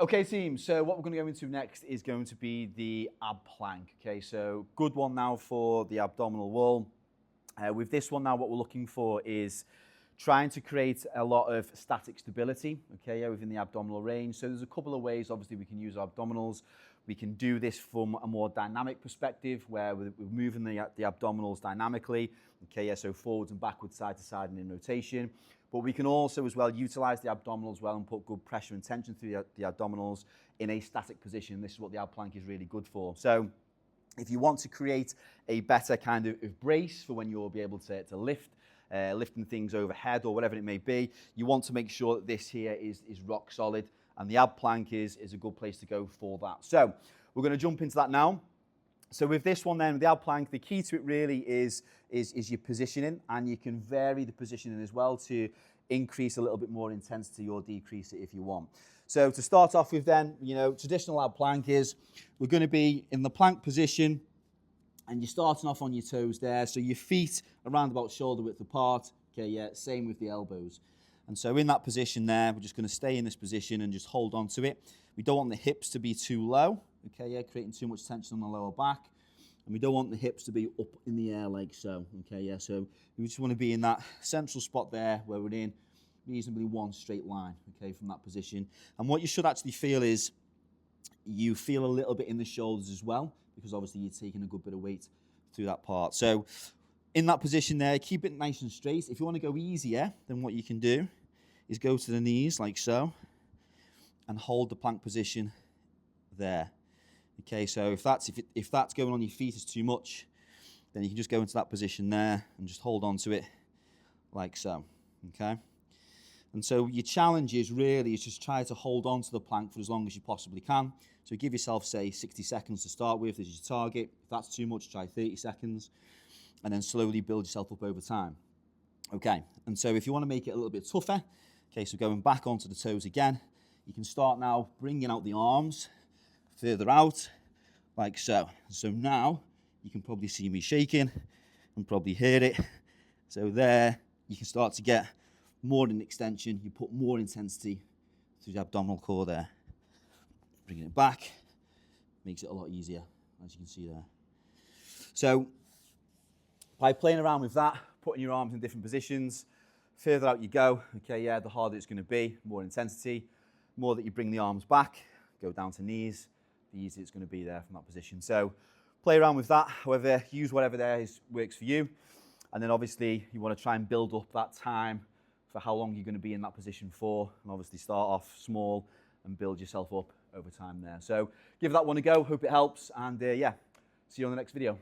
Okay team, so what we're going to go into next is going to be the ab plank. Okay, so good one now for the abdominal wall. With this one now, what we're looking for is trying to create a lot of static stability, okay, within the abdominal range. So there's a couple of ways, obviously, we can use our abdominals. We can do this from a more dynamic perspective, where we're moving the abdominals dynamically, okay, so forwards and backwards, side to side, and in rotation. But we can also as well utilize the abdominals well and put good pressure and tension through the abdominals in a static position. This is what the ab plank is really good for. So if you want to create a better kind of brace for when you'll be able to lift, lifting things overhead or whatever it may be, you want to make sure that this here is rock solid, and the ab plank is a good place to go for that. So we're going to jump into that now. So with this one then, with the ab plank, the key to it really is your positioning, and you can vary the positioning as well to increase a little bit more intensity or decrease it if you want. So to start off with then, traditional ab plank is we're going to be in the plank position, and you're starting off on your toes there. So your feet around about shoulder width apart. Okay, yeah, same with the elbows. And so in that position there, we're just going to stay in this position and just hold on to it. We don't want the hips to be too low. Okay, yeah, creating too much tension on the lower back. And we don't want the hips to be up in the air like so. Okay, yeah, so we just want to be in that central spot there where we're in reasonably one straight line, okay, from that position. And what you should actually feel is you feel a little bit in the shoulders as well, because obviously you're taking a good bit of weight through that part. So in that position there, keep it nice and straight. If you want to go easier, then what you can do is go to the knees like so and hold the plank position there. Okay, so if that's going on your feet is too much, then you can just go into that position there and just hold on to it like so, okay? And so your challenge is really just try to hold on to the plank for as long as you possibly can. So give yourself, say, 60 seconds to start with. This is your target. If that's too much, try 30 seconds, and then slowly build yourself up over time. Okay, and so if you want to make it a little bit tougher, okay, so going back onto the toes again, you can start now bringing out the arms further out, like so. So now you can probably see me shaking and probably hear it. So there, you can start to get more an extension. You put more intensity through the abdominal core there. Bringing it back makes it a lot easier, as you can see there. So by playing around with that, putting your arms in different positions, further out you go, okay, yeah, the harder it's going to be, more intensity, more that you bring the arms back, go down to knees, the easier it's going to be there from that position. So play around with that, however, use whatever there works for you. And then obviously you want to try and build up that time for how long you're going to be in that position for, and obviously start off small and build yourself up over time there. So give that one a go, hope it helps, and yeah, see you on the next video.